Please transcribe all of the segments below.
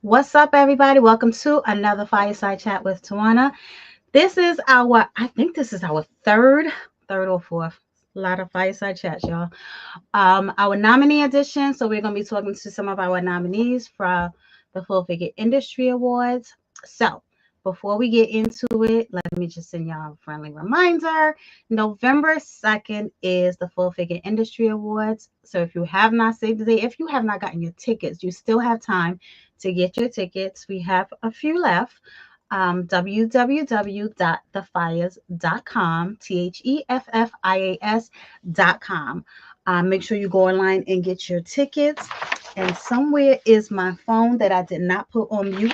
What's up, everybody? Welcome to another Fireside Chat with Tawana. I think this is our third or fourth. A lot of Fireside Chats, y'all. Our nominee edition. So we're going to be talking to some of our nominees for the Full Figure Industry Awards. So before we get into it, let me just send y'all a friendly reminder. November 2nd is the Full Figure Industry Awards. So if you have not saved the date, if you have not gotten your tickets, you still have time to get your tickets. We have a few left. www.theffias.com, THEFFIAS.com. Make sure you go online and get your tickets. And somewhere is my phone that I did not put on mute.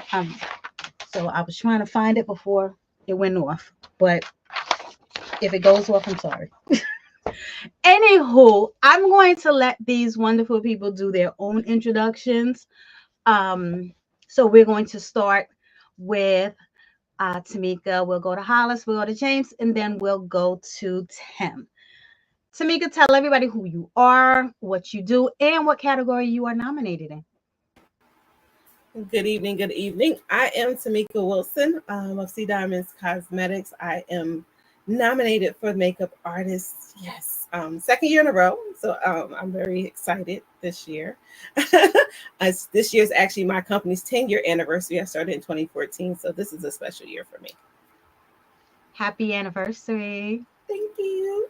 So I was trying to find it before it went off. But if it goes off, I'm sorry. Anywho, I'm going to let these wonderful people do their own introductions. So we're going to start with Tjameika. We'll go to Hollis, we'll go to James, and then we'll go to Tim. Tjameika, tell everybody who you are, what you do, and what category you are nominated in. Good evening. Good evening. I am Tjameika Wilson of Sea Diamonds Cosmetics. I am nominated for Makeup Artist. Yes, second year in a row. So I'm very excited this year. This year is actually my company's 10-year anniversary. I started in 2014. So this is a special year for me. Happy anniversary. Thank you.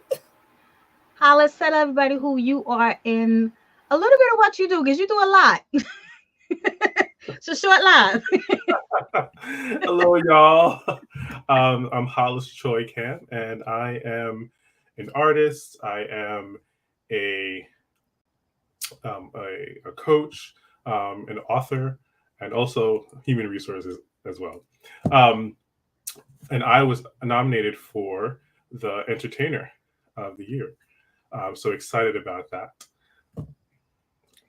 Hollis, tell everybody who you are and a little bit of what you do, because you do a lot. It's a short live. Hello, y'all. I'm Hollis Choy, and I am an artist. I am a coach, an author, and also human resources as well. And I was nominated for the Entertainer of the Year. I'm so excited about that.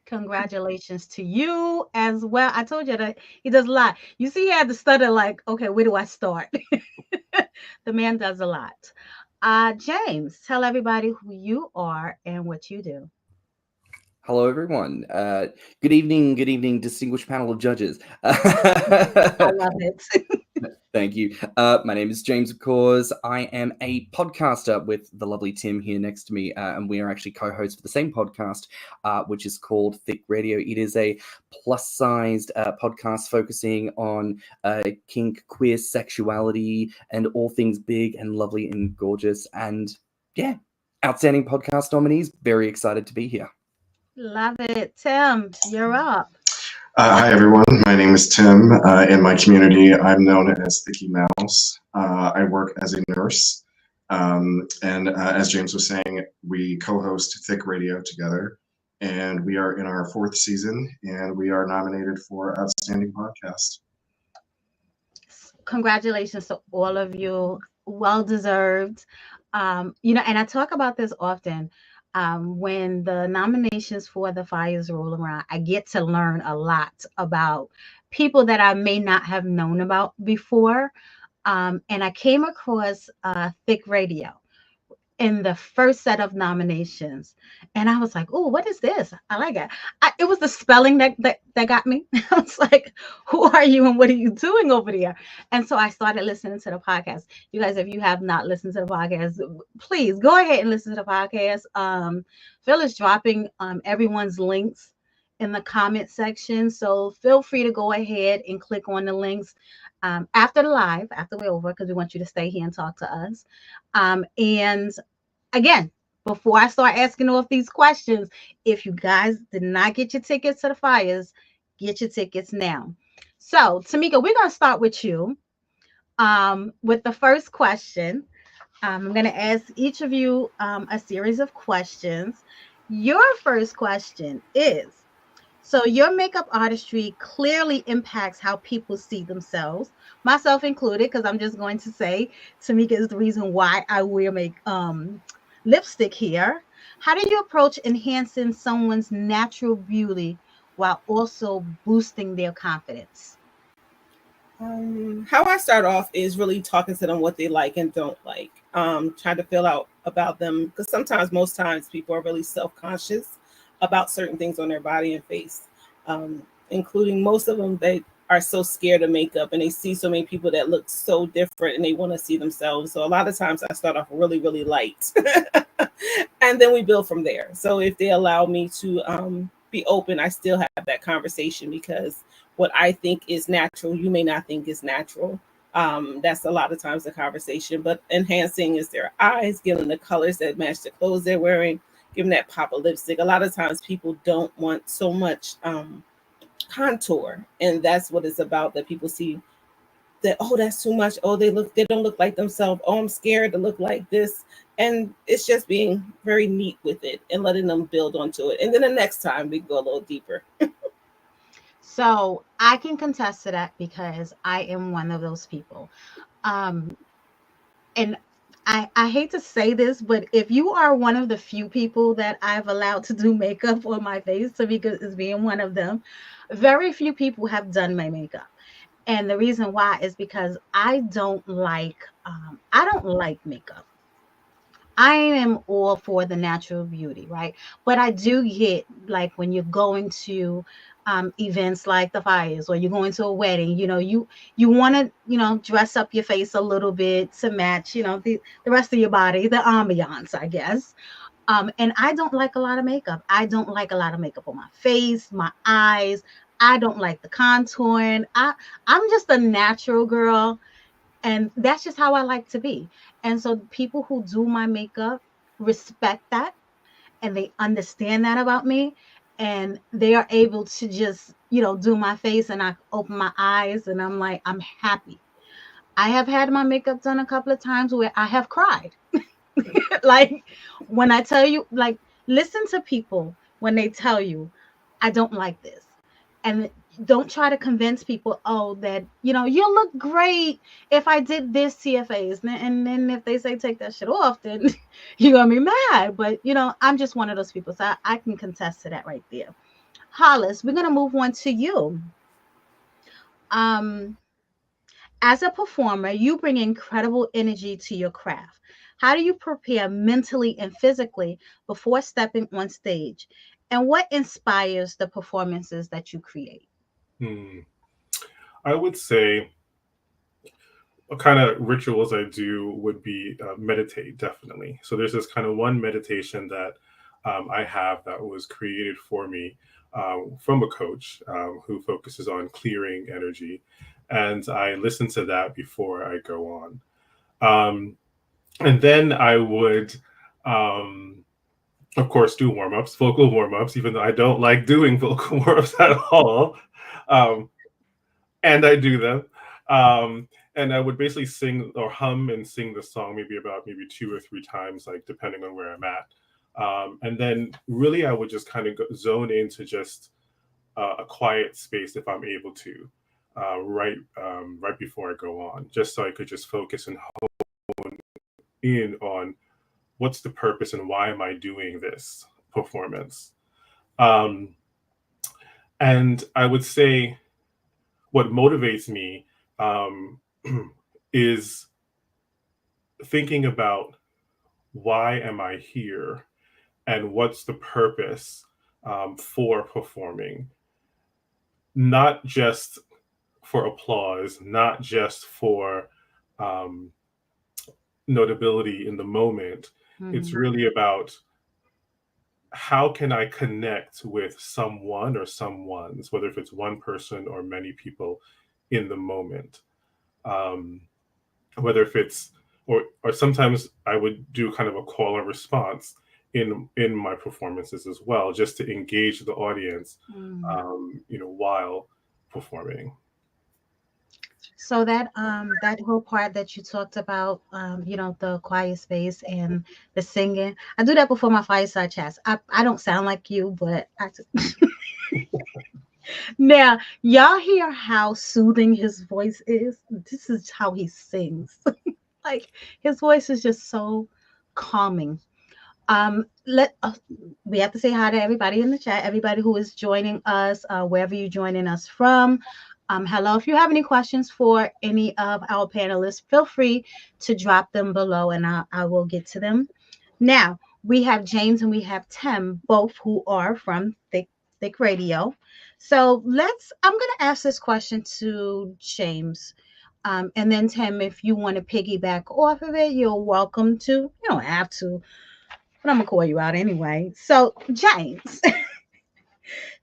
Congratulations to you as well. I told you that he does a lot. You see, he had to stutter like, okay, where do I start? The man does a lot. James, tell everybody who you are and what you do. Hello, everyone. Good evening, distinguished panel of judges. I love it. Thank you. My name is James, of course. I am a podcaster with the lovely Tim here next to me, and we are actually co-hosts for the same podcast, which is called Thick Radio. It is a plus-sized podcast focusing on kink, queer sexuality, and all things big and lovely and gorgeous. And yeah, outstanding podcast nominees. Very excited to be here. Love it. Tim, you're up. Hi, everyone. My name is Tim. In my community, I'm known as Thicky Mouse. I work as a nurse. And as James was saying, we co-host Thick Radio together. And we are in our 4th season, and we are nominated for Outstanding Podcast. Congratulations to all of you. Well deserved. And I talk about this often. When the nominations for the Fires roll around, I get to learn a lot about people that I may not have known about before. And I came across Thick Radio in the first set of nominations. And I was like, oh, what is this? I like it. It was the spelling that got me. I was like, who are you and what are you doing over there? And so I started listening to the podcast. You guys, if you have not listened to the podcast, please go ahead and listen to the podcast. Phil is dropping everyone's links in the comment section. So feel free to go ahead and click on the links after the live, after we're over, because we want you to stay here and talk to us. And again, before I start asking all of these questions, if you guys did not get your tickets to the Fires, get your tickets now. So, Tjameika, we're going to start with you with the first question. I'm going to ask each of you a series of questions. Your first question is, so your makeup artistry clearly impacts how people see themselves, myself included, because I'm just going to say Tjameika is the reason why I wear lipstick here. How do you approach enhancing someone's natural beauty while also boosting their confidence? How I start off is really talking to them what they like and don't like. Trying to feel out about them, because most times people are really self-conscious about certain things on their body and face, including most of them, they are so scared of makeup, and they see so many people that look so different and they want to see themselves. So a lot of times I start off really, really light and then we build from there. So if they allow me to be open, I still have that conversation, because what I think is natural, you may not think is natural. That's a lot of times the conversation. But enhancing is their eyes, giving the colors that match the clothes they're wearing, giving that pop of lipstick. A lot of times people don't want so much contour, and that's what it's about, that people see that, oh, that's too much, oh, they don't look like themselves, oh, I'm scared to look like this. And it's just being very neat with it and letting them build onto it, and then the next time we go a little deeper. So I can contest to that, because I am one of those people. And I hate to say this, but if you are one of the few people that I've allowed to do makeup on my face, Tjameika is being one of them, very few people have done my makeup. And the reason why is because I don't like makeup. I am all for the natural beauty, right? But I do get, like, when you're going to events like the fires, or you're going to a wedding, you want to, dress up your face a little bit to match, the rest of your body, the ambiance, I guess. And I don't like a lot of makeup. I don't like a lot of makeup on my face, my eyes. I don't like the contouring. I'm just a natural girl, and that's just how I like to be. And so people who do my makeup respect that, and they understand that about me, and they are able to just, do my face, and I open my eyes and I'm like, I'm happy. I have had my makeup done a couple of times where I have cried. Like, when I tell you, like, listen to people when they tell you, I don't like this. And don't try to convince people, oh, that, you'll look great if I did this TFAs. And then if they say take that shit off, then you're going to be mad. But, I'm just one of those people. So I can contest to that right there. Hollis, we're going to move on to you. As a performer, you bring incredible energy to your craft. How do you prepare mentally and physically before stepping on stage? And what inspires the performances that you create? I would say what kind of rituals I do would be meditate, definitely. So there's this kind of one meditation that I have that was created for me from a coach who focuses on clearing energy. And I listen to that before I go on. And then I would, of course, do warm-ups, vocal warm-ups, even though I don't like doing vocal warm-ups at all. And I do them. And I would basically sing or hum and sing the song maybe 2 or 3 times, like depending on where I'm at. And then really I would just kind of zone into just a quiet space if I'm able to, right before I go on, just so I could just focus and hone in on what's the purpose and why am I doing this performance. And I would say what motivates me is thinking about why am I here and what's the purpose for performing, not just for applause, not just for notability in the moment. It's really about how can I connect with someone or someones, whether if it's one person or many people in the moment. Whether if it's, or sometimes I would do kind of a call and response in my performances as well, just to engage the audience, while performing. So that whole part that you talked about, the quiet space and the singing, I do that before my fireside chats. I don't sound like you, but now y'all hear how soothing his voice is. This is how he sings. Like, his voice is just so calming. We have to say hi to everybody in the chat, everybody who is joining us, wherever you're joining us from. Hello. If you have any questions for any of our panelists, feel free to drop them below, and I will get to them. Now, we have James and we have Tim, both who are from Thick Thick Radio. So I'm going to ask this question to James. And then Tim, if you want to piggyback off of it, you're welcome to. You don't have to, but I'm going to call you out anyway. So, James,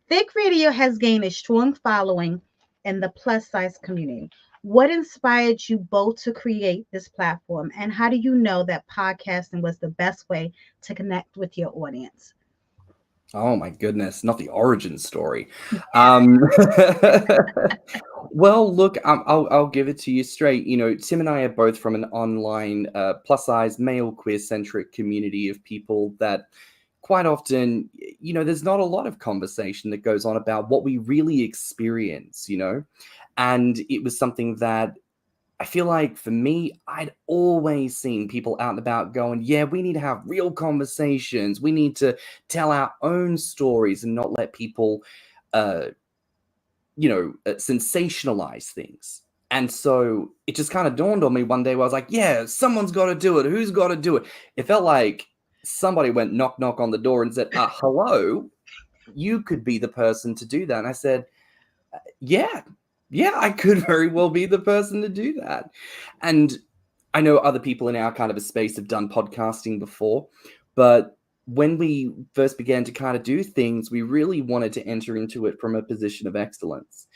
Thick Radio has gained a strong following in the plus size community. What inspired you both to create this platform? And how do you know that podcasting was the best way to connect with your audience? Oh my goodness, not the origin story. Well, look, I'll give it to you straight. You know, Tim and I are both from an online plus size male queer centric community of people that quite often, you know, there's not a lot of conversation that goes on about what we really experience, you know, and it was something that I feel like for me, I'd always seen people out and about going, yeah, we need to have real conversations. We need to tell our own stories and not let people, sensationalize things. And so it just kind of dawned on me one day where I was like, yeah, someone's got to do it. Who's got to do it? It felt like somebody went knock, knock on the door and said, hello, you could be the person to do that. And I said, yeah, I could very well be the person to do that. And I know other people in our kind of a space have done podcasting before, but when we first began to kind of do things, we really wanted to enter into it from a position of excellence.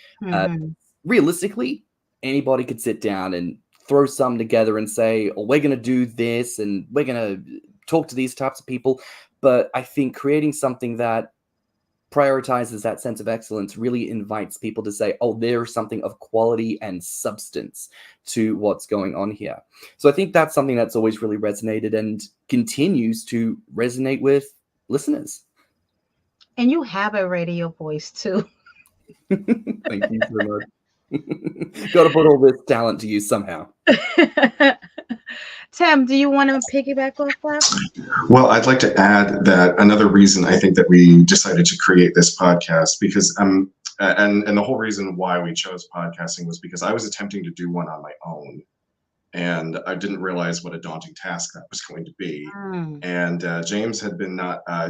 Realistically, anybody could sit down and throw some together and say, oh, we're going to do this and we're going to talk to these types of people. But I think creating something that prioritizes that sense of excellence really invites people to say, oh, there's something of quality and substance to what's going on here. So I think that's something that's always really resonated and continues to resonate with listeners. And you have a radio voice too. Thank you so much. Got to put all this talent to use somehow. Tim, do you want to piggyback off that? Well, I'd like to add that another reason I think that we decided to create this podcast, because and the whole reason why we chose podcasting was because I was attempting to do one on my own, and I didn't realize what a daunting task that was going to be. And James had been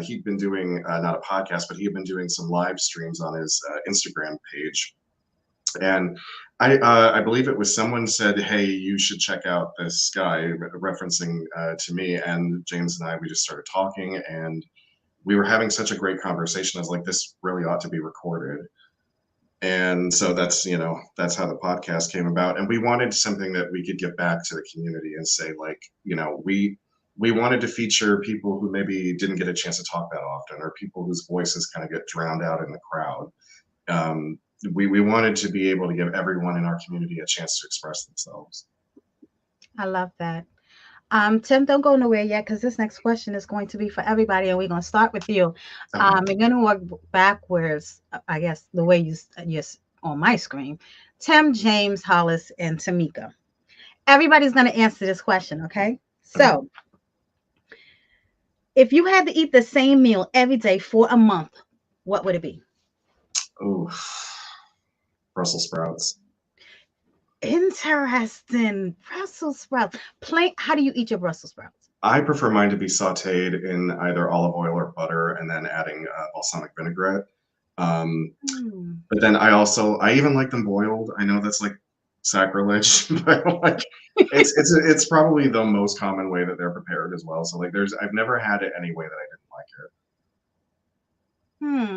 he'd been doing not a podcast, but he had been doing some live streams on his Instagram page. And I believe it was someone said, hey, you should check out this guy, referencing to me. And James and we just started talking, and we were having such a great conversation. I was like, this really ought to be recorded. And so that's how the podcast came about. And we wanted something that we could give back to the community and say, like, you know, we wanted to feature people who maybe didn't get a chance to talk that often, or people whose voices kind of get drowned out in the crowd. We wanted to be able to give everyone in our community a chance to express themselves. I love that. Tim, don't go nowhere yet, because this next question is going to be for everybody, and we're going to start with you. We're going to work backwards, I guess, the way you're on my screen. Tim, James, Hollis, and Tjameika. Everybody's going to answer this question, okay? So, if you had to eat the same meal every day for a month, what would it be? Oh, Brussels sprouts. Interesting. Brussels sprouts. How do you eat your Brussels sprouts? I prefer mine to be sauteed in either olive oil or butter, and then adding balsamic vinaigrette. But then I even like them boiled. I know that's like sacrilege, but like it's probably the most common way that they're prepared as well. So like I've never had it any way that I didn't like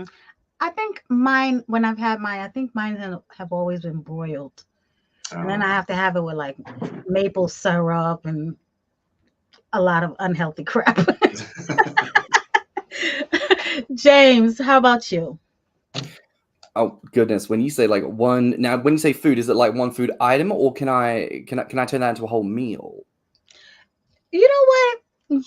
it. I think mine, when I've had mine, I think mine have always been broiled. And then I have to have it with like maple syrup and a lot of unhealthy crap. James, how about you? Oh goodness, when you say like when you say food, is it like one food item, or can I turn that into a whole meal? You know what?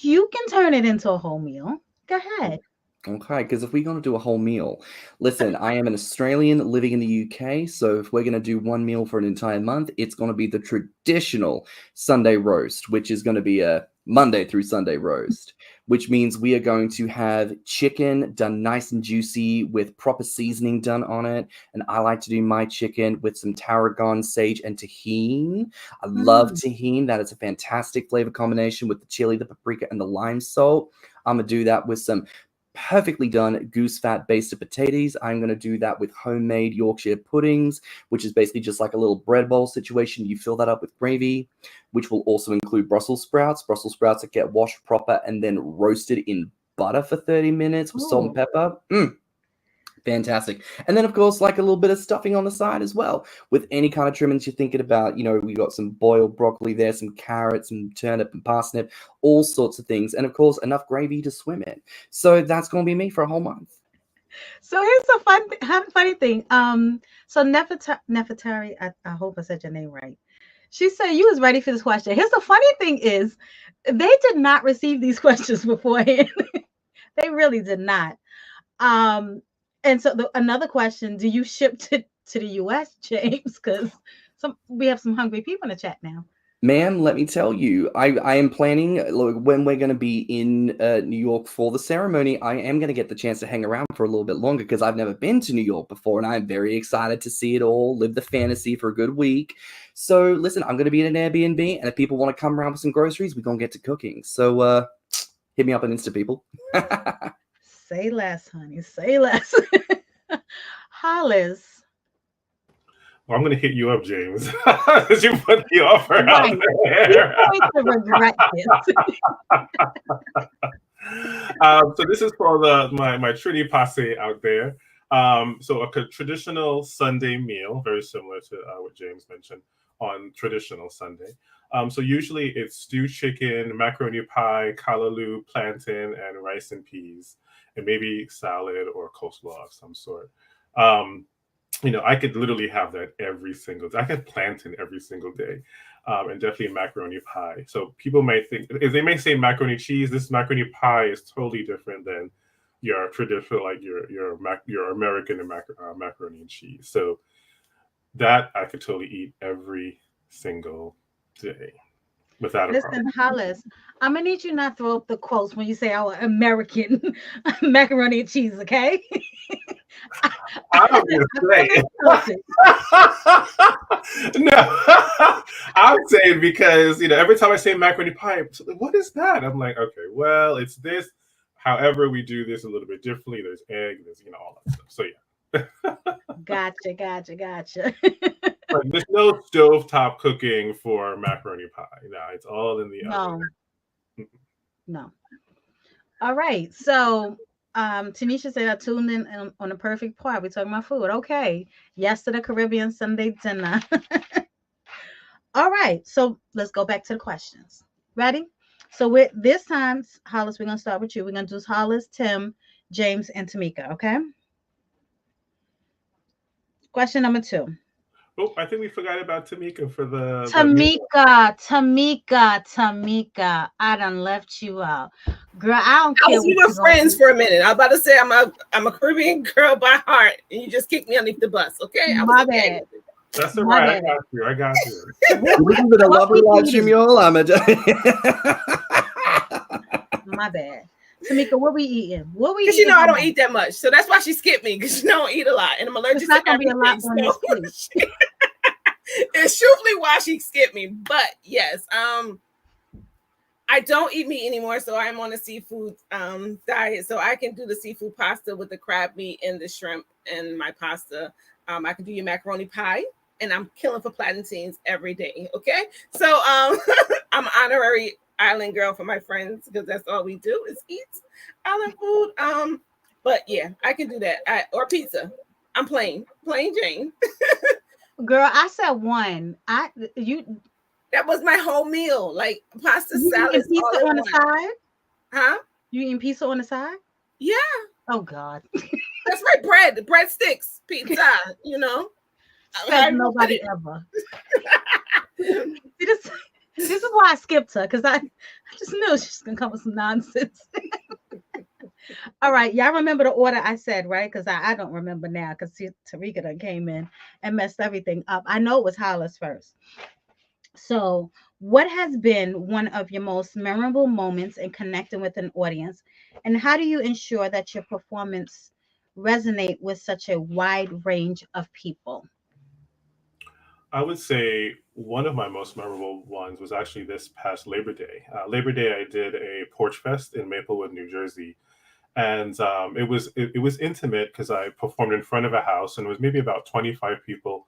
You can turn it into a whole meal. Go ahead. Okay, because if we're going to do a whole meal, listen, I am an Australian living in the UK, so if we're going to do one meal for an entire month, it's going to be the traditional Sunday roast, which is going to be a Monday through Sunday roast, which means we are going to have chicken done nice and juicy with proper seasoning done on it. And I like to do my chicken with some tarragon, sage, and tahini. I love tahini. That is a fantastic flavor combination with the chili, the paprika, and the lime salt. I'm going to do that with some perfectly done goose fat basted potatoes. I'm going to do that with homemade Yorkshire puddings, which is basically just like a little bread bowl situation. You fill that up with gravy, which will also include Brussels sprouts that get washed proper and then roasted in butter for 30 minutes with salt and pepper. Fantastic. And then, of course, like a little bit of stuffing on the side as well with any kind of trimmings you're thinking about. You know, we got some boiled broccoli there, some carrots and turnip and parsnip, all sorts of things. And, of course, enough gravy to swim in. So that's going to be me for a whole month. So here's a funny thing. So Nefertari, I hope I said your name right. She said you was ready for this question. Here's the funny thing is they did not receive these questions beforehand. They really did not. And so another question, do you ship to the US, James? Because we have some hungry people in the chat now. Ma'am, let me tell you, I am planning, look, when we're going to be in New York for the ceremony, I am going to get the chance to hang around for a little bit longer because I've never been to New York before, and I'm very excited to see it all, live the fantasy for a good week. So, listen, I'm going to be in an Airbnb, and if people want to come around with some groceries, we're going to get to cooking. So, hit me up on Insta, people. Say less, honey. Say less. Hollis. Well, I'm going to hit you up, James, because you put the offer out there. You're going to regret this. So this is for my Trini Passe out there. So a traditional Sunday meal, very similar to what James mentioned on traditional Sunday. So usually it's stewed chicken, macaroni pie, callaloo, plantain, and rice and peas, and maybe salad or coleslaw of some sort. You know, I could literally have that every single day. I could plantain every single day, and definitely macaroni pie. So people might think, if they may say macaroni cheese, this macaroni pie is totally different than your traditional, like your American macaroni and cheese. So that I could totally eat every single day without a problem. Listen, Hollis, I'm gonna need you not throw up the quotes when you say our American macaroni and cheese, okay? I'm just saying. No, I'm saying because every time I say macaroni pie, what is that? I'm like, okay, well, it's this. However, we do this a little bit differently. There's egg, there's all that stuff. So yeah. Gotcha. Like, there's no stovetop cooking for macaroni pie. No, it's all in the oven. No. All right. So Tanisha said I tuned in on the perfect part. We're talking about food. Okay. Yes to the Caribbean Sunday dinner. All right. So let's go back to the questions. Ready? So with this time, Hollis, we're gonna start with you. We're gonna do Hollis, Tim, James, and Tjameika. Okay. Question number 2. Oh, I think we forgot about Tjameika for the Tjameika. I done left you out. Girl, I don't care. We were friends for a minute. I was about to say I'm a Caribbean girl by heart, and you just kicked me underneath the bus. Okay, My bad. That's all right. I got you. This is a lovely live stream, y'all. My bad. Tjameika, what we eating? Because I don't eat that much, so that's why she skipped me. Because I don't eat a lot, and I'm allergic to everything. It's truthfully why she skipped me. But yes, I don't eat meat anymore, so I'm on a seafood diet. So I can do the seafood pasta with the crab meat and the shrimp and my pasta. I can do your macaroni pie, and I'm killing for plantains every day. Okay, so I'm honorary island girl for my friends because that's all we do is eat island food. But yeah, I can do that. Or pizza. I'm plain Jane. Girl, I said one. That was my whole meal, like pasta, salad. Pizza on the side? Huh? You eating pizza on the side? Yeah. Oh God. That's right. Breadsticks, pizza. Said nobody ever. This is why I skipped her, because I just knew she was gonna come with some nonsense. All right, y'all remember the order I said, right? Because I don't remember now, because Tjameika done came in and messed everything up. I know it was Hollis first. So, what has been one of your most memorable moments in connecting with an audience, and how do you ensure that your performance resonate with such a wide range of people? I would say one of my most memorable ones was actually this past Labor Day. Labor Day, I did a Porch Fest in Maplewood, New Jersey. And it was intimate because I performed in front of a house, and it was maybe about 25 people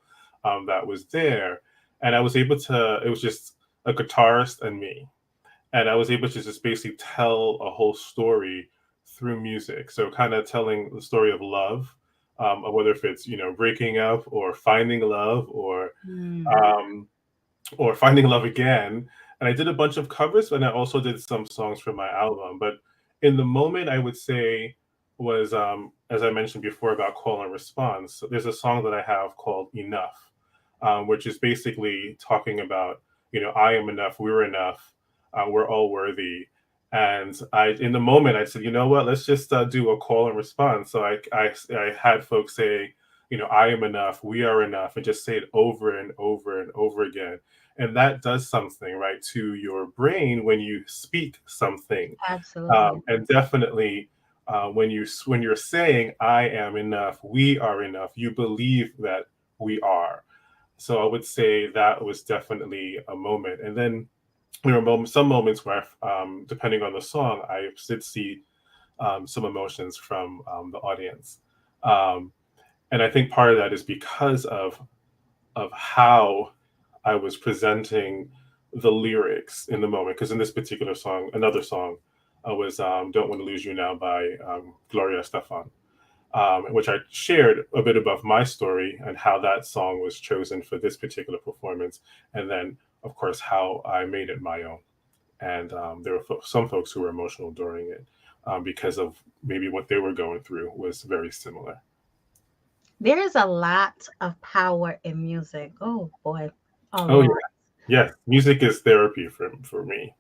that was there, and I was able to. It was just a guitarist and me, and I was able to just basically tell a whole story through music. So kind of telling the story of love, whether if it's breaking up or finding love um, or finding love again. And I did a bunch of covers, and I also did some songs from my album. But in the moment, I would say was as I mentioned before about call and response. So there's a song that I have called Enough, which is basically talking about I am enough, we're enough, we're all worthy. And in the moment, I said, you know what, let's just do a call and response. So I had folks say, I am enough, we are enough, and just say it over and over and over again. And that does something, right, to your brain when you speak something. Absolutely. And definitely when you're saying I am enough, we are enough, you believe that we are. So I would say that was definitely a moment. And then there were some moments where, depending on the song, I did see some emotions from the audience. Um, and I think part of that is because of how I was presenting the lyrics in the moment. Because in this particular song, another song was "Don't Want to Lose You Now" by Gloria Estefan, which I shared a bit about my story and how that song was chosen for this particular performance, and then, of course, how I made it my own. And there were some folks who were emotional during it because of maybe what they were going through was very similar. There is a lot of power in music. Oh boy. Oh Oh, yeah. Lord. Yes, music is therapy for me.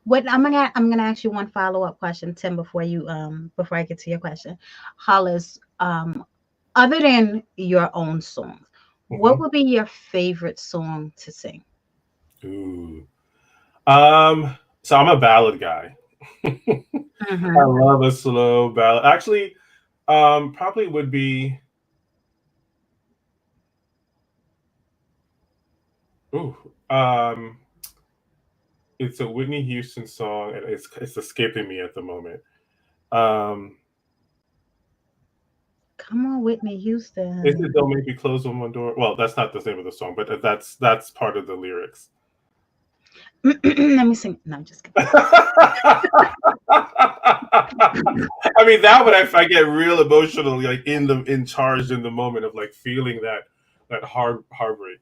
What I'm gonna ask you one follow-up question, Tim, before I get to your question. Hollis, other than your own songs, what Mhm. would be your favorite song to sing? Ooh. So I'm a ballad guy. I Hmm. love a slow ballad. Actually, probably would be. Ooh. Um, it's a Whitney Houston song, and it's escaping me at the moment. Um, Come on, Whitney is it Houston. "Don't Make Me Close One Door"? Well, that's not the name of the song, but that's part of the lyrics. Let me sing. No, I'm just kidding. I mean, that one I get real emotional, like in charge in the moment of like feeling that heartbreak.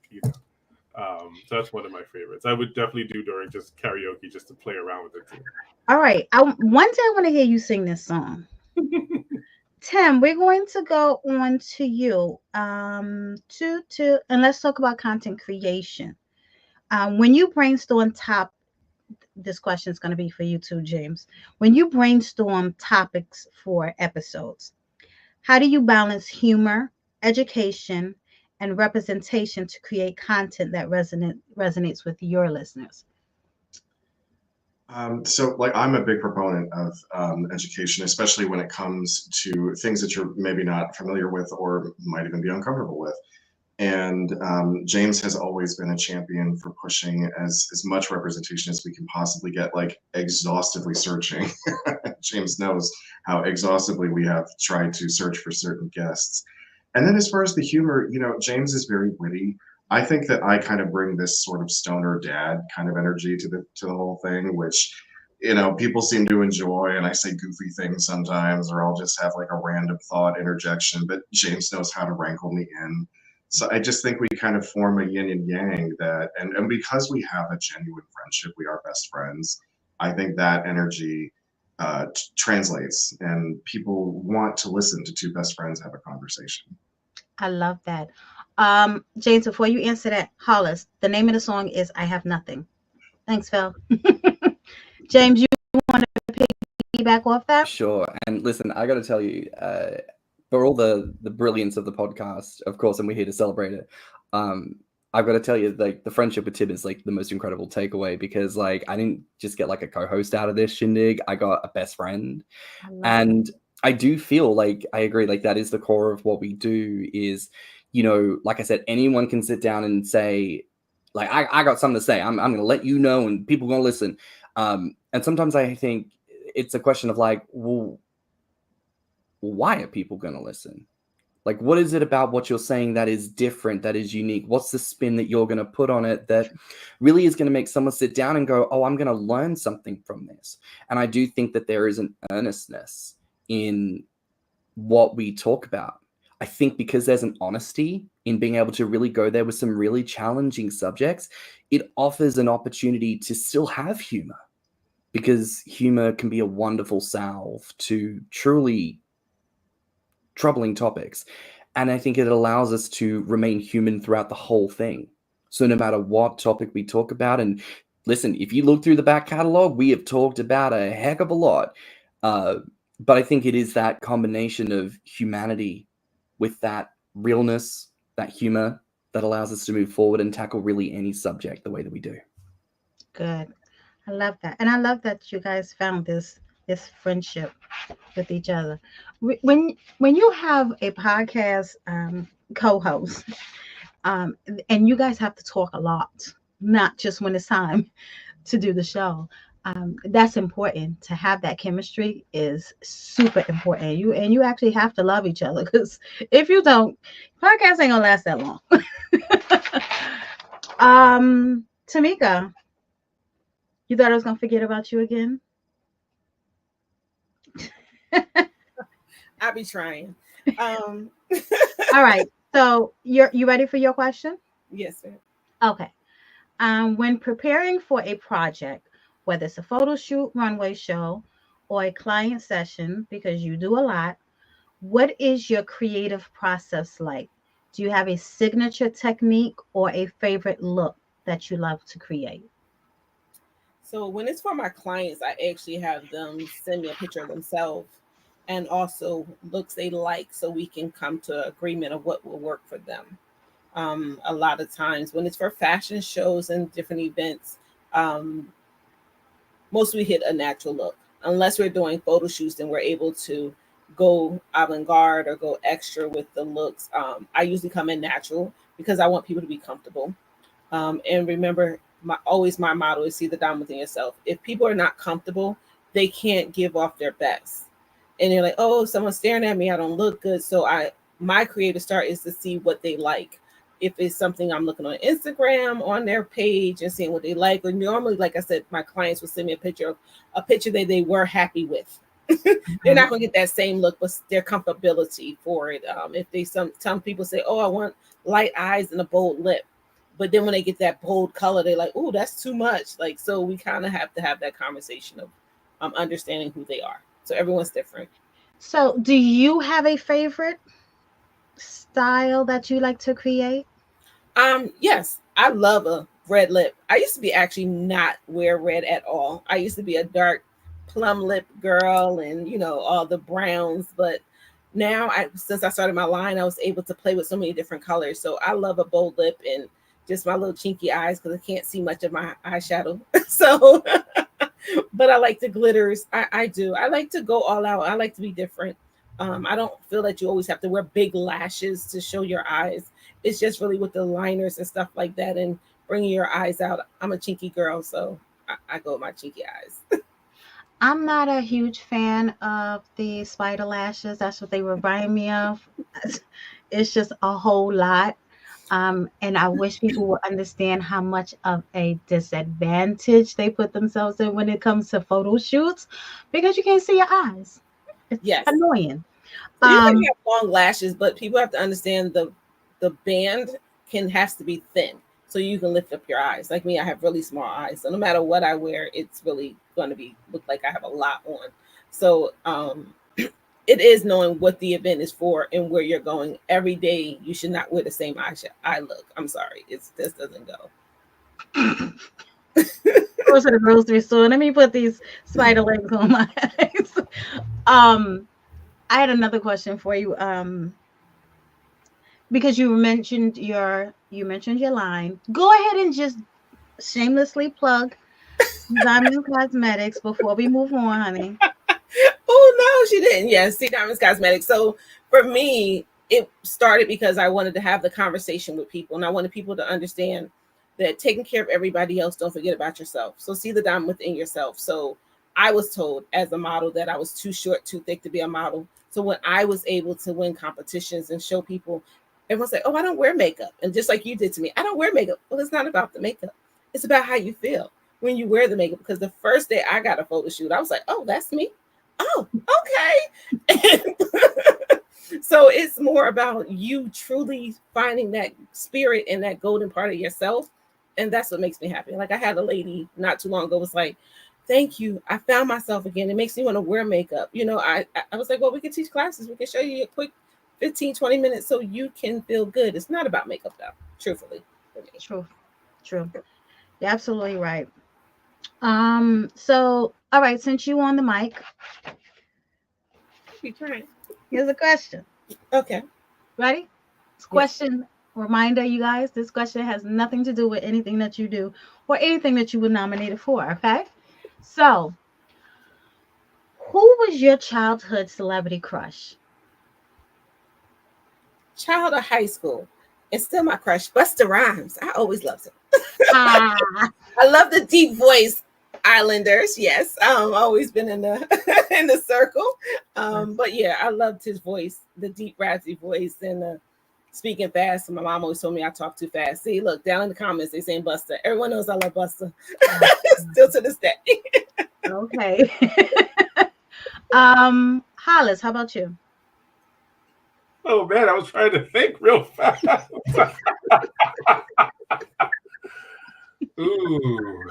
So that's one of my favorites. I would definitely do during just karaoke, just to play around with it too. All right. One day I want to hear you sing this song. Tim, we're going to go on to you. And let's talk about content creation. When you brainstorm this question is going to be for you too, James. When you brainstorm topics for episodes, how do you balance humor, education, and representation to create content that resonates with your listeners? So, like, I'm a big proponent of education, especially when it comes to things that you're maybe not familiar with or might even be uncomfortable with. And James has always been a champion for pushing as much representation as we can possibly get, like exhaustively searching. James knows how exhaustively we have tried to search for certain guests. And then as far as the humor, James is very witty. I think that I kind of bring this sort of stoner dad kind of energy to the whole thing, which people seem to enjoy. And I say goofy things sometimes, or I'll just have like a random thought interjection. But James knows how to wrangle me in. So I just think we kind of form a yin and yang and because we have a genuine friendship, we are best friends. I think that energy translates, and people want to listen to two best friends have a conversation. I love that. James, before you answer that, Hollis, the name of the song is I Have Nothing. Thanks, Phil. James, you want to piggyback off that? Sure. And listen, I got to tell you, for all the brilliance of the podcast, of course, and we're here to celebrate it. I've got to tell you, like, the friendship with Tim is like the most incredible takeaway, because like I didn't just get like a co-host out of this shindig. I got a best friend, and I do feel like I agree. Like that is the core of what we do. Is like I said, anyone can sit down and say, like, I got something to say. I'm going to let you know, and people going to listen. And sometimes I think it's a question of like, well, why are people going to listen? Like, what is it about what you're saying that is different, that is unique? What's the spin that you're going to put on it that really is going to make someone sit down and go, oh, I'm going to learn something from this? And I do think that there is an earnestness in what we talk about. I think because there's an honesty in being able to really go there with some really challenging subjects, it offers an opportunity to still have humor, because humor can be a wonderful salve to truly troubling topics. And I think it allows us to remain human throughout the whole thing. So no matter what topic we talk about, and listen, if you look through the back catalog, we have talked about a heck of a lot. But I think it is that combination of humanity with that realness, that humor, that allows us to move forward and tackle really any subject the way that we do. Good. I love that. And I love that you guys found this friendship with each other. When you have a podcast co-host, and you guys have to talk a lot, not just when it's time to do the show. That's important. To have that chemistry is super important. You actually have to love each other, because if you don't, podcast ain't gonna last that long. Tjameika, you thought I was gonna forget about you again? I'll be trying. All right. So you ready for your question? Yes, sir. Okay. When preparing for a project, whether it's a photo shoot, runway show, or a client session, because you do a lot, what is your creative process like? Do you have a signature technique or a favorite look that you love to create? So when it's for my clients, I actually have them send me a picture of themselves and also looks they like, so we can come to an agreement of what will work for them. A lot of times when it's for fashion shows and different events, most we hit a natural look. Unless we're doing photo shoots and we're able to go avant-garde or go extra with the looks, I usually come in natural because I want people to be comfortable. And remember, my motto is see the diamond within yourself. If people are not comfortable, they can't give off their best. And they're like, oh, someone's staring at me, I don't look good. So my creative start is to see what they like. If it's something I'm looking on Instagram, on their page, and seeing what they like. Or normally, like I said, my clients will send me a picture that they were happy with. They're not going to get that same look, but their comfortability for it. If they some people say, oh, I want light eyes and a bold lip. But then when they get that bold color, they're like, oh, that's too much. Like, so we kind of have to have that conversation of understanding who they are. So everyone's different. So do you have a favorite style that you like to create? Yes, I love a red lip. I used to be actually not wear red at all. I used to be a dark plum lip girl and, all the browns. But now, since I started my line, I was able to play with so many different colors. So I love a bold lip and just my little chinky eyes because I can't see much of my eyeshadow. So, but I like the glitters. I do. I like to go all out. I like to be different. I don't feel that you always have to wear big lashes to show your eyes. It's just really with the liners and stuff like that and bringing your eyes out. I'm a chinky girl, so I go with my chinky eyes. I'm not a huge fan of the spider lashes. That's what they remind me of. It's just a whole lot. And I wish people would understand how much of a disadvantage they put themselves in when it comes to photo shoots, because you can't see your eyes. It's annoying. So you can have long lashes, but people have to understand the band has to be thin so you can lift up your eyes. Like me, I have really small eyes, so no matter what I wear, it's really going to look like I have a lot on. So it is knowing what the event is for and where you're going. Every day you should not wear the same eye look. I'm sorry, this doesn't go. Go to the grocery store. Let me put these spider legs on my eyes. I had another question for you. Because you mentioned your line. Go ahead and just shamelessly plug Diamonds Cosmetics before we move on, honey. Oh no, she didn't. Yes, see Diamonds Cosmetics. So for me, it started because I wanted to have the conversation with people, and I wanted people to understand that taking care of everybody else, don't forget about yourself. So see the diamond within yourself. So I was told as a model that I was too short, too thick to be a model. So when I was able to win competitions and show people, everyone's like, oh, I don't wear makeup. And just like you did to me, I don't wear makeup. Well, it's not about the makeup. It's about how you feel when you wear the makeup. Because the first day I got a photo shoot, I was like, oh, that's me. Oh, okay. So it's more about you truly finding that spirit and that golden part of yourself. And that's what makes me happy. Like I had a lady not too long ago was like, thank you. I found myself again. It makes me want to wear makeup. You know, I was like, well, we can teach classes. We can show you a quick 15, 20 minutes so you can feel good. It's not about makeup though, truthfully. True. You're absolutely right. So all right, since you on the mic, here's a question. Okay. Ready? This question, reminder, you guys, this question has nothing to do with anything that you do or anything that you were nominated for, okay? So, who was your childhood celebrity crush? Child of high school. And still my crush, Busta Rhymes. I always loved him. Ah, I love the deep voice Islanders. Yes. Always been in the in the circle. But yeah, I loved his voice, the deep raspy voice and speaking fast. And my mom always told me I talk too fast. See, look, down in the comments, they saying Busta. Everyone knows I love Busta. Still to this day. okay. Hollis, how about you? Oh man, I was trying to think real fast. Ooh.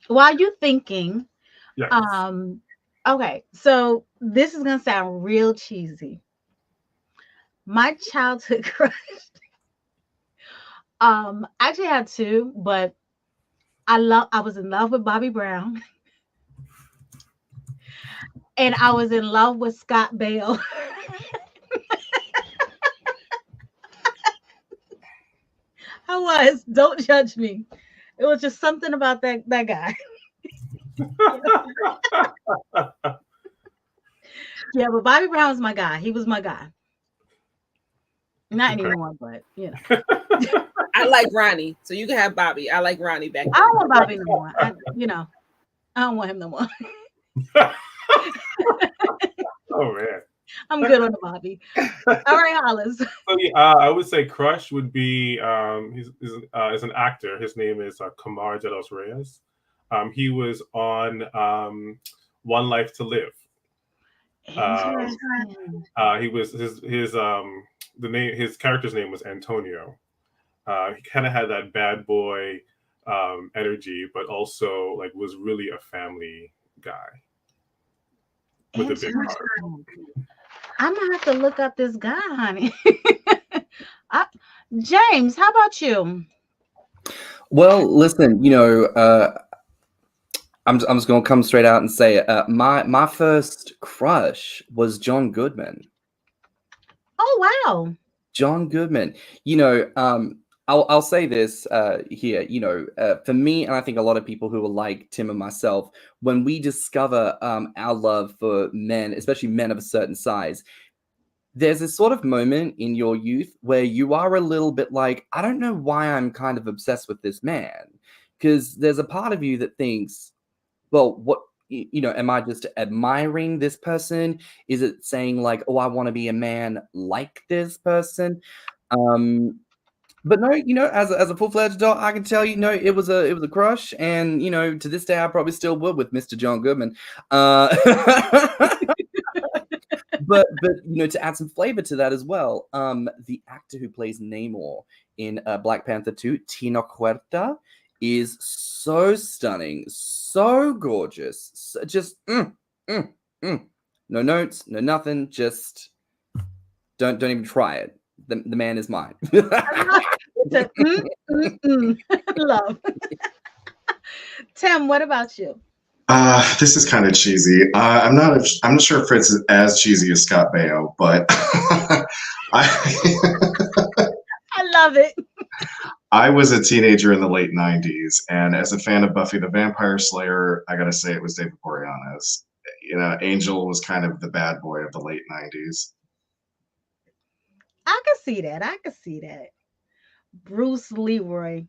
While you're thinking, Yes. okay, so this is gonna sound real cheesy. My childhood crush, I actually had two, but I was in love with Bobby Brown, and I was in love with Scott Bale. I was. Don't judge me. It was just something about that guy. Yeah, but Bobby Brown was my guy. He was my guy. Not anymore, but you know. I like Ronnie, so you can have Bobby. I like Ronnie back then. I don't want Bobby no more. I don't want him no more. Oh man. I'm good on the Bobby. All right, Hollis. So yeah, I would say crush would be he's is an actor. His name is Kamar De Los Reyes. He was on One Life to Live. Interesting. He was his character's name was Antonio. He kind of had that bad boy energy, but also like was really a family guy with a big heart. I'm gonna have to look up this guy, honey. James, how about you? Well, listen, I'm just gonna come straight out and say it. My first crush was John Goodman. Oh wow. John Goodman. I'll say this here. For me, and I think a lot of people who are like Tim and myself, when we discover our love for men, especially men of a certain size, there's this sort of moment in your youth where you are a little bit like, I don't know why I'm kind of obsessed with this man, because there's a part of you that thinks, well, what, am I just admiring this person? Is it saying like, oh, I want to be a man like this person? But no, as a full-fledged adult, I can tell you, no, it was a crush, and to this day, I probably still would with Mr. John Goodman. But to add some flavor to that as well, the actor who plays Namor in Black Panther 2, Tino Huerta, is so stunning, so gorgeous, just no notes, no nothing, just don't even try it. The man is mine. Love. Tim, what about you? This is kind of cheesy. I'm not sure if it's as cheesy as Scott Baio, but I love it. I was a teenager in the late 90s, and as a fan of Buffy the Vampire Slayer, I gotta say it was David Boreanaz. Angel was kind of the bad boy of the late 90s. I can see that. Bruce Leroy.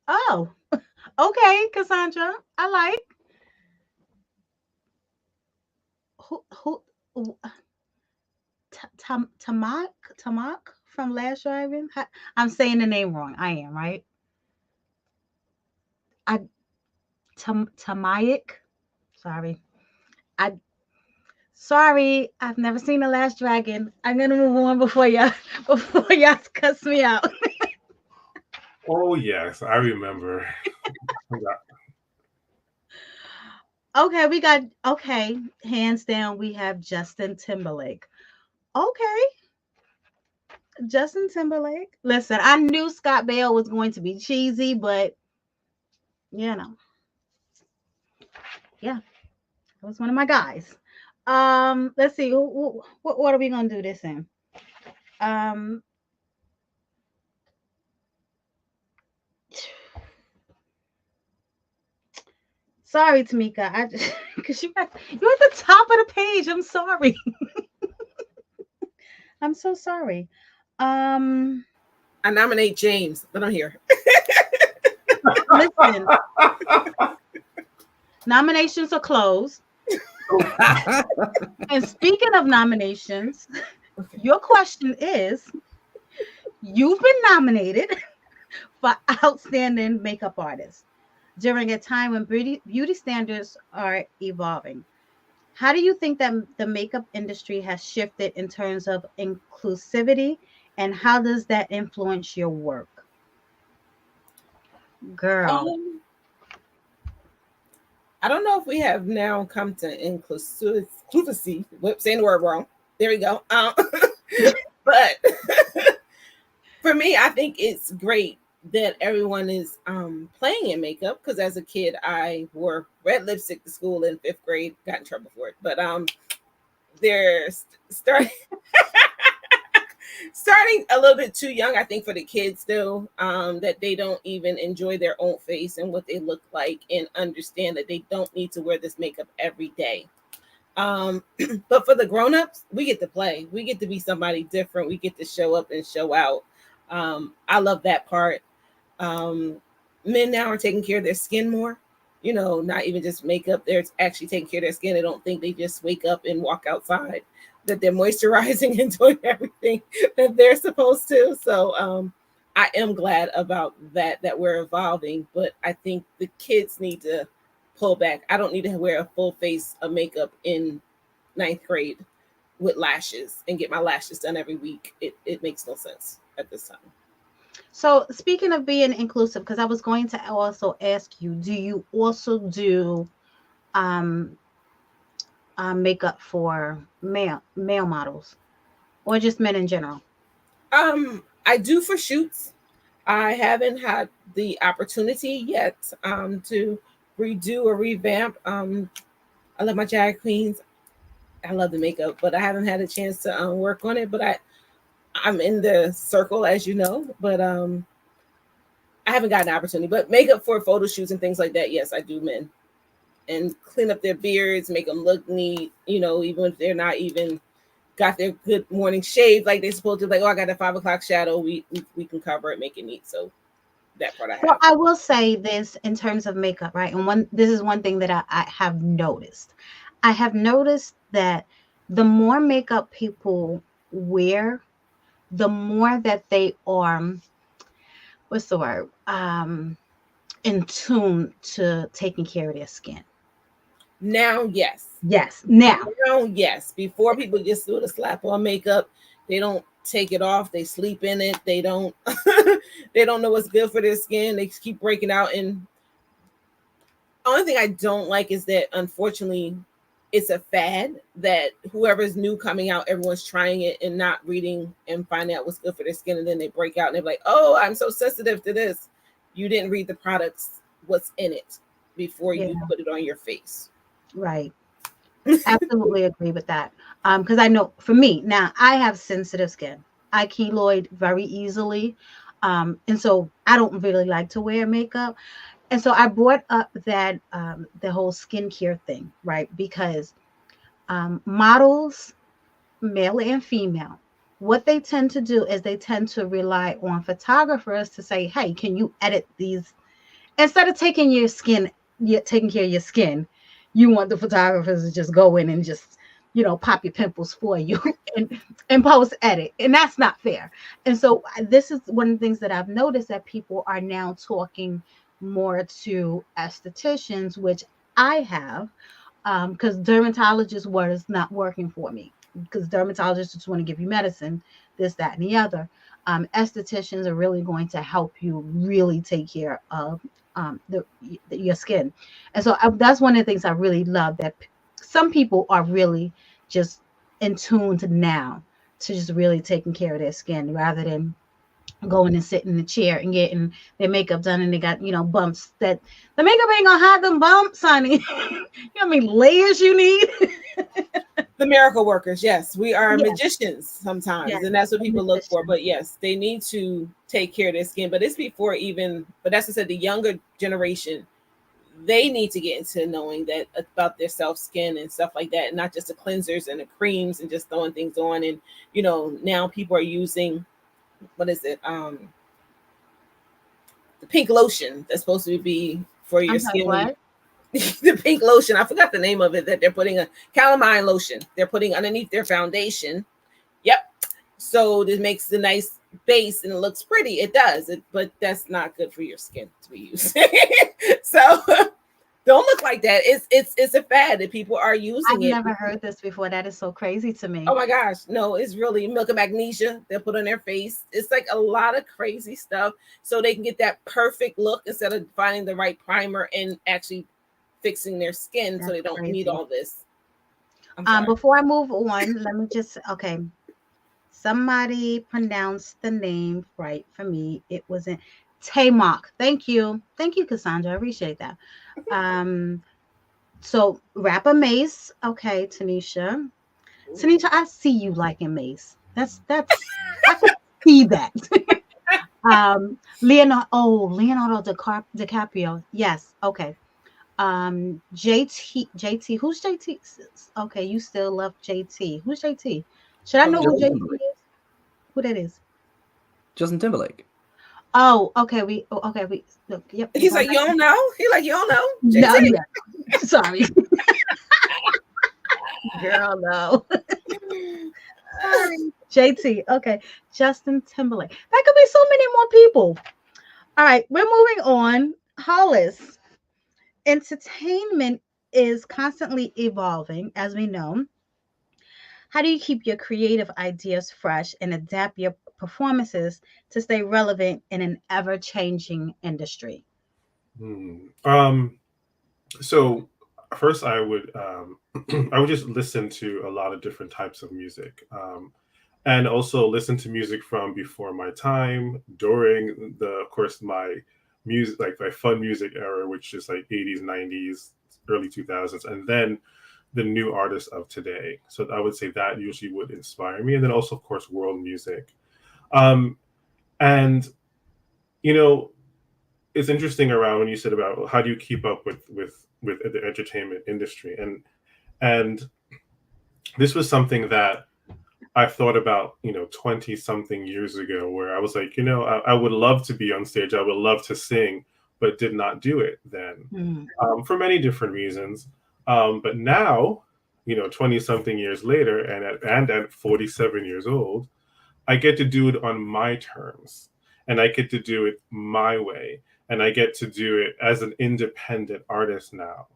Oh, okay, Cassandra. I like. who Tamak from Last Driving. I'm saying the name wrong. I am right. I Tamaik. Sorry. I sorry. I've never seen The Last Dragon. I'm gonna move on before y'all cuss me out. Oh yes, I remember. Okay, hands down, we have Justin Timberlake. Okay, Justin Timberlake. Listen, I knew Scott Bale was going to be cheesy, but you know, yeah, that was one of my guys. Let's see, what order are we gonna do this in? Um, sorry, Tamika, I just because you're at the top of the page. I'm sorry. I'm so sorry. Um, I nominate James, but I'm here. listen, nominations are closed. And speaking of nominations, your question is, you've been nominated for Outstanding Makeup Artist during a time when beauty standards are evolving. How do you think that the makeup industry has shifted in terms of inclusivity, and how does that influence your work? Girl. I don't know if we have now come to inclusivity. Saying the word wrong. There we go. But for me, I think it's great that everyone is playing in makeup, because as a kid, I wore red lipstick to school in 5th grade. Got in trouble for it. But they're starting a little bit too young, I think, for the kids still, that they don't even enjoy their own face and what they look like, and understand that they don't need to wear this makeup every day. But for the grown-ups, we get to play. We get to be somebody different. We get to show up and show out. I love that part. Men now are taking care of their skin more, not even just makeup. They're actually taking care of their skin. They don't think they just wake up and walk outside, that they're moisturizing and doing everything that they're supposed to. So I am glad about that we're evolving, but I think the kids need to pull back. I don't need to wear a full face of makeup in 9th grade with lashes and get my lashes done every week. It makes no sense at this time. So speaking of being inclusive, because I was going to also ask you, do you also do makeup for male models, or just men in general? I do for shoots. I haven't had the opportunity yet to redo or revamp. I love my drag queens. I love the makeup, but I haven't had a chance to work on it. But I'm in the circle, as you know, but I haven't gotten an opportunity. But makeup for photo shoots and things like that, yes, I do men. And clean up their beards, make them look neat, even if they're not even got their good morning shave like they're supposed to. Like, I got a 5 o'clock shadow. We can cover it, make it neat. So that part I have. Well, I will say this in terms of makeup, right? And this is one thing that I have noticed. I have noticed that the more makeup people wear, the more that they are, what's the word? In tune to taking care of their skin. Now, yes. Yes. Now, yes. Before, people just do the slap on makeup. They don't take it off. They sleep in it. They don't they don't know what's good for their skin. They keep breaking out. And only thing I don't like is that, unfortunately, it's a fad that whoever's new coming out, everyone's trying it and not reading and finding out what's good for their skin. And then they break out and they're like, oh, I'm so sensitive to this. You didn't read the products, what's in it, before you put it on your face. Right. Absolutely agree with that. Because I know for me, now I have sensitive skin. I keloid very easily. And so I don't really like to wear makeup. And so I brought up that the whole skincare thing, right? Because models, male and female, what they tend to do is they tend to rely on photographers to say, hey, can you edit these? Instead of taking care of your skin, you want the photographers to just go in and just pop your pimples for you and post edit. And that's not fair. And so this is one of the things that I've noticed, that people are now talking more to estheticians, which I have, because dermatologist was not working for me, because dermatologists just want to give you medicine, this, that, and the other. Estheticians are really going to help you really take care of your skin. And so that's one of the things I really love, that some people are really just in tune to now to just really taking care of their skin, rather than going and sitting in the chair and getting their makeup done, and they got bumps, that the makeup ain't gonna hide them bumps, honey. You know how many layers you need? The miracle workers, yes, we are Yes. magicians sometimes, Yes, and that's what people look for. magicians. But yes, they need to take care of their skin. But it's before even. But that's what I said. The younger generation, they need to get into knowing that about their self skin and stuff like that, and not just the cleansers and the creams and just throwing things on. And now people are using, what is it? The pink lotion that's supposed to be for your I'm sorry, skin. what? The pink lotion, I forgot the name of it, that they're putting a calamine lotion. They're putting underneath their foundation. Yep. So this makes the nice base and it looks pretty. It does, but that's not good for your skin to be used. So don't look like that. It's a fad that people are using. I've never heard this before. That is so crazy to me. Oh my gosh, no, it's really milk of magnesia they'll put on their face. It's like a lot of crazy stuff so they can get that perfect look instead of finding the right primer and actually fixing their skin. So they don't need all this. Before I move on, let me just, okay. Somebody pronounced the name right for me. It wasn't Tamak. Thank you, Cassandra. I appreciate that. So rapper Mace. Okay, Tanisha, I see you liking Mace. That's I can see that. Leonardo DiCaprio. Yes. Okay. JT. Who's JT? Okay, you still love JT. Who's JT? Should I know who JT is? Who that is? Justin Timberlake. Oh, okay. Look, yep. He's like, you don't know? He like, you don't know? No, JT? yeah. Sorry. Girl, no. Sorry. JT. Okay. Justin Timberlake. That could be so many more people. All right, we're moving on. Hollis. Entertainment is constantly evolving, as we know. How do you keep your creative ideas fresh and adapt your performances to stay relevant in an ever-changing industry? So first, I would I would just listen to a lot of different types of music, and also listen to music from before my time, during of course, my music, like my fun music era, which is like 80s, 90s, early 2000s, and then the new artists of today. So I would say that usually would inspire me, and then also, of course, world music. And it's interesting around when you said about how do you keep up with the entertainment industry, and this was something that I thought about 20 something years ago, where I was like, I would love to be on stage, I would love to sing, but did not do it then, for many different reasons. But now, 20 something years later, and at 47 years old, I get to do it on my terms, and I get to do it my way, and I get to do it as an independent artist now.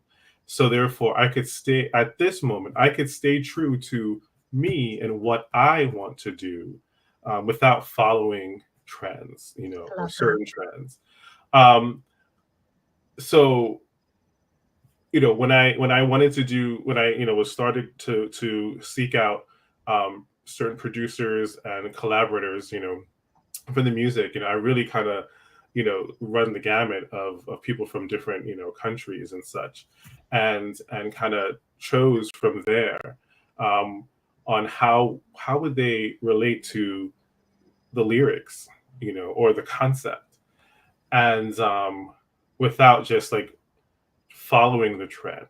So therefore, I could stay at this moment, I could stay true to me and what I want to do, without following trends, or certain trends. So, when I wanted to do, when I, was started to seek out certain producers and collaborators, for the music, I really kind of, run the gamut of people from different, countries and such, and kind of chose from there, on how would they relate to the lyrics, or the concept, and without just like following the trend.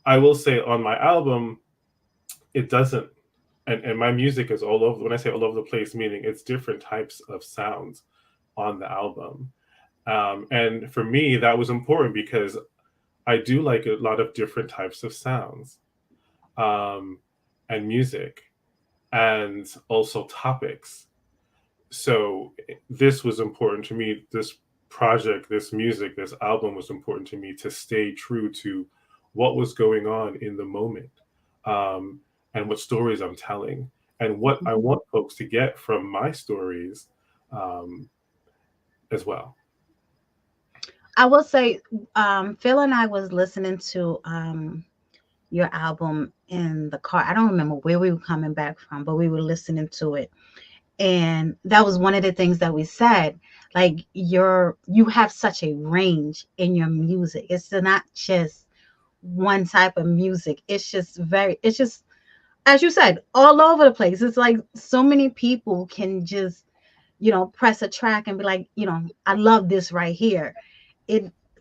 I will say on my album, it doesn't, and my music is all over. When I say all over the place, meaning it's different types of sounds on the album. And for me, that was important because I do like a lot of different types of sounds. and music, and also topics. So this was important to me. This project, this music, this album was important to me to stay true to what was going on in the moment, and what stories I'm telling, and what I want folks to get from my stories, as well. I will say, Phil and I was listening to your album in the car. I don't remember where we were coming back from, but we were listening to it. And that was one of the things that we said, like you have such a range in your music. It's not just one type of music. It's just as you said, all over the place. It's like so many people can just, press a track and be like, I love this right here.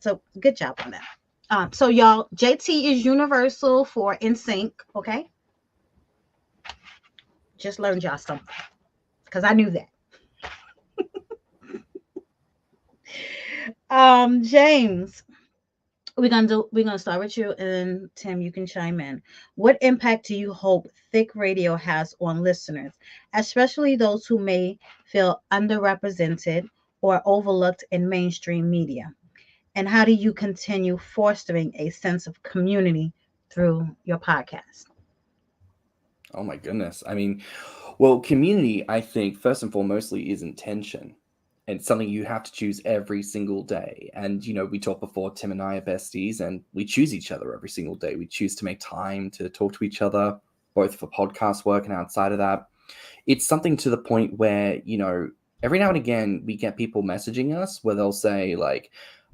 So good job on that. So y'all, JT is universal for NSYNC, okay? Just learned y'all something because I knew that. James, we're gonna start with you, and Tim, you can chime in. What impact do you hope Thick Radio has on listeners, especially those who may feel underrepresented or overlooked in mainstream media? And how do you continue fostering a sense of community through your podcast? Oh my goodness. I mean, well, community, I think, first and foremostly is intention. And it's something you have to choose every single day. And, we talked before, Tim and I are besties, and we choose each other every single day. We choose to make time to talk to each other, both for podcast work and outside of that. It's something to the point where, every now and again, we get people messaging us where they'll say, like,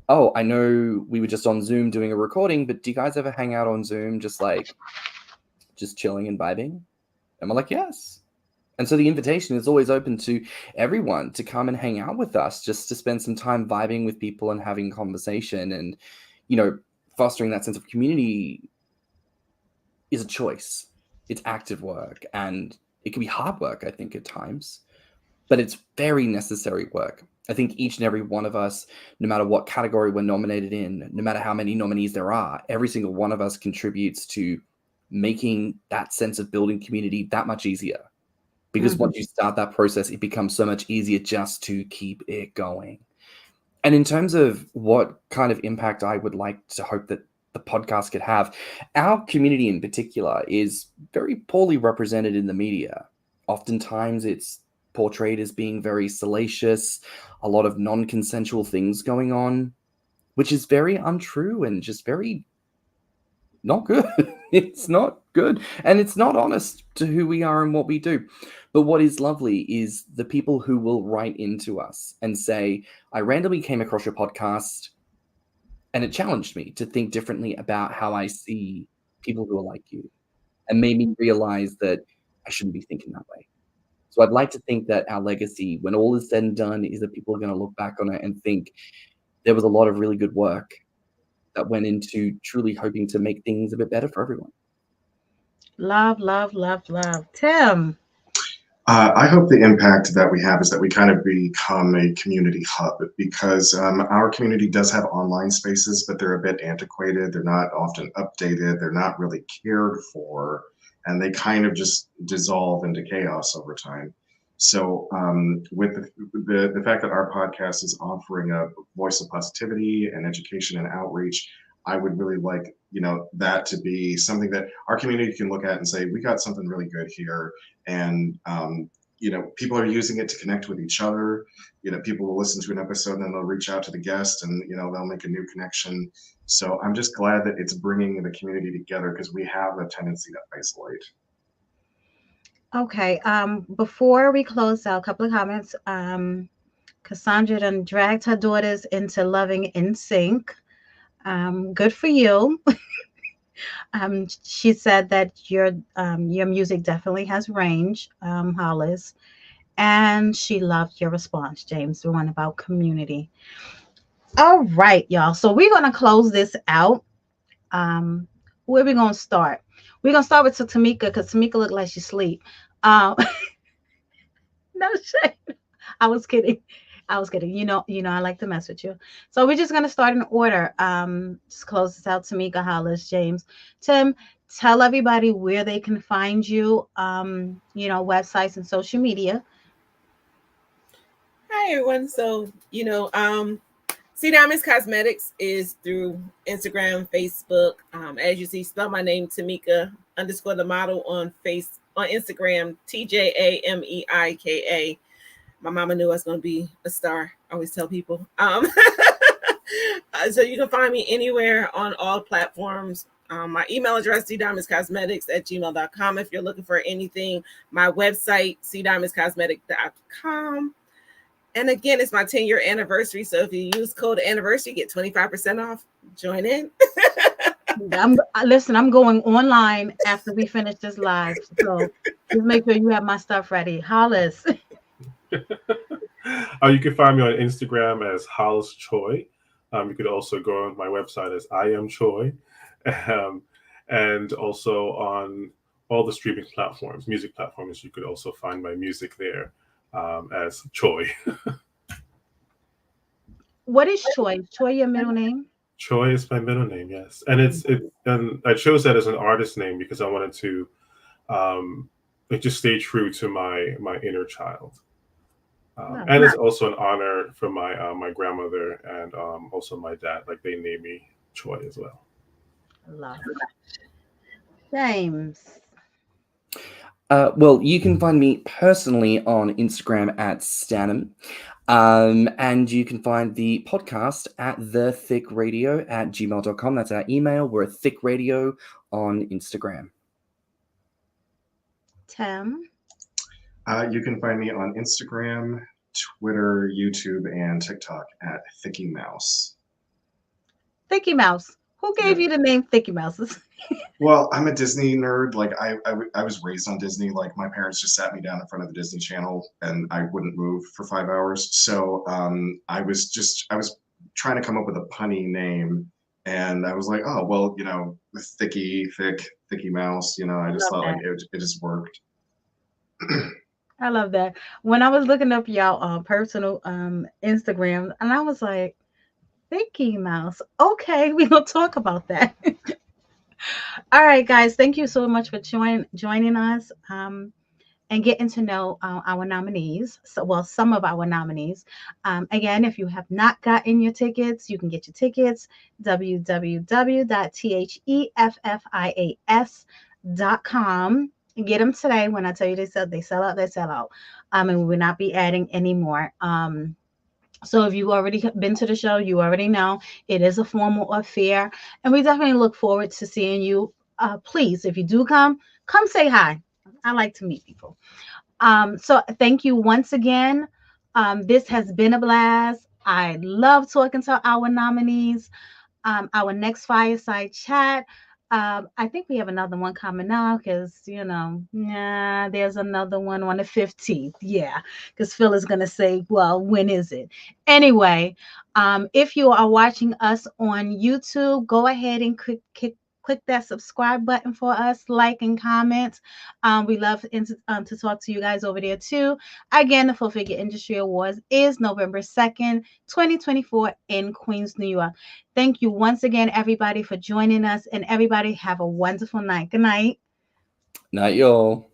oh, I know we were just on Zoom doing a recording, but do you guys ever hang out on Zoom just chilling and vibing? And we're like, yes. And so the invitation is always open to everyone to come and hang out with us, just to spend some time vibing with people and having conversation. And, fostering that sense of community is a choice. It's active work, and it can be hard work, I think, at times, but it's very necessary work. I think each and every one of us, no matter what category we're nominated in, no matter how many nominees there are, every single one of us contributes to making that sense of building community that much easier. Because once you start that process, it becomes so much easier just to keep it going. And in terms of what kind of impact I would like to hope that the podcast could have, our community in particular is very poorly represented in the media. Oftentimes it's portrayed as being very salacious, a lot of non-consensual things going on, which is very untrue and just very not good. It's not good. And it's not honest to who we are and what we do. But what is lovely is the people who will write into us and say, I randomly came across your podcast and it challenged me to think differently about how I see people who are like you, and made me realize that I shouldn't be thinking that way. So I'd like to think that our legacy, when all is said and done, is that people are going to look back on it and think there was a lot of really good work that went into truly hoping to make things a bit better for everyone. Love, love, love, love. Tim. I hope the impact that we have is that we kind of become a community hub, because our community does have online spaces, but they're a bit antiquated. They're not often updated. They're not really cared for, and they kind of just dissolve into chaos over time. So with the fact that our podcast is offering a voice of positivity and education and outreach, I would really like, that to be something that our community can look at and say, we got something really good here. And, people are using it to connect with each other. People will listen to an episode and then they'll reach out to the guest and, they'll make a new connection. So I'm just glad that it's bringing the community together, because we have a tendency to isolate. Okay. Before we close out, a couple of comments. Cassandra done dragged her daughters into loving NSYNC. Good for you. She said that your music definitely has range, Hollis, and she loved your response, James, the one about community. All right, y'all. So we're gonna close this out. Where we gonna start? We're gonna start with Tjameika, because Tjameika looked like she sleep. No shame. I was kidding. I like to mess with you. So we're just gonna start in order. Just close this out. Tjameika, Hollis, James, Tim. tell everybody where they can find you, websites and social media. Hi everyone. So, C Diamonds Cosmetics is through Instagram, Facebook. As you see, spell my name Tjameika _ the model on Instagram, TJAMEIKA. My mama knew I was gonna be a star. I always tell people. So you can find me anywhere on all platforms. My email address, cdiamondscosmetics@gmail.com. If you're looking for anything, my website, cdiamondscosmetics.com. And again, it's my 10-year anniversary. So if you use code anniversary, get 25% off. Join in. Listen, I'm going online after we finish this live. So just make sure you have my stuff ready. Hollis. You can find me on Instagram as Hollis Choy. You could also go on my website as I am Choy. And also on all the streaming platforms, music platforms, you could also find my music there as Choy. What is Choy? Choy your middle name? Choy is my middle name, yes. And and I chose that as an artist name because I wanted to just stay true to my inner child. And it's also an honor for my grandmother and also my dad. Like they named me Choy as well. Love it. James. Well, you can find me personally on Instagram at Stanham. And you can find the podcast at thethick.radio@gmail.com. That's our email. We're at Thick Radio on Instagram. Tim. You can find me on Instagram, Twitter, YouTube, and TikTok at Thicky Mouse. Thicky Mouse. Who gave you the name Thicky Mouses? Well, I'm a Disney nerd. Like I was raised on Disney. Like my parents just sat me down in front of the Disney Channel, and I wouldn't move for 5 hours. So I was trying to come up with a punny name, and I was like, oh well, Thicky Mouse. I just thought like it just worked. I love that. When I was looking up y'all personal Instagram, and I was like, Thicky Mouse. Okay, we're gonna talk about that. All right, guys, thank you so much for joining us and getting to know our nominees. So, some of our nominees. Again, if you have not gotten your tickets, you can get your tickets www.theffias.com. Get them today. When I tell you they sell out, they sell out. And we will not be adding any more. So if you've already been to the show, you already know it is a formal affair. And we definitely look forward to seeing you. Please, if you do come say hi. I like to meet people. So thank you once again. This has been a blast. I love talking to our nominees. Our next fireside chat. I think we have another one coming out because, there's another one on the 15th. Yeah, because Phil is going to say, well, when is it? Anyway, if you are watching us on YouTube, go ahead and click that subscribe button for us, like and comment. We love to talk to you guys over there too. Again, the Full Figure Industry Awards is November 2nd, 2024 in Queens, New York. Thank you once again, everybody, for joining us, and everybody have a wonderful night. Good night. Night, y'all.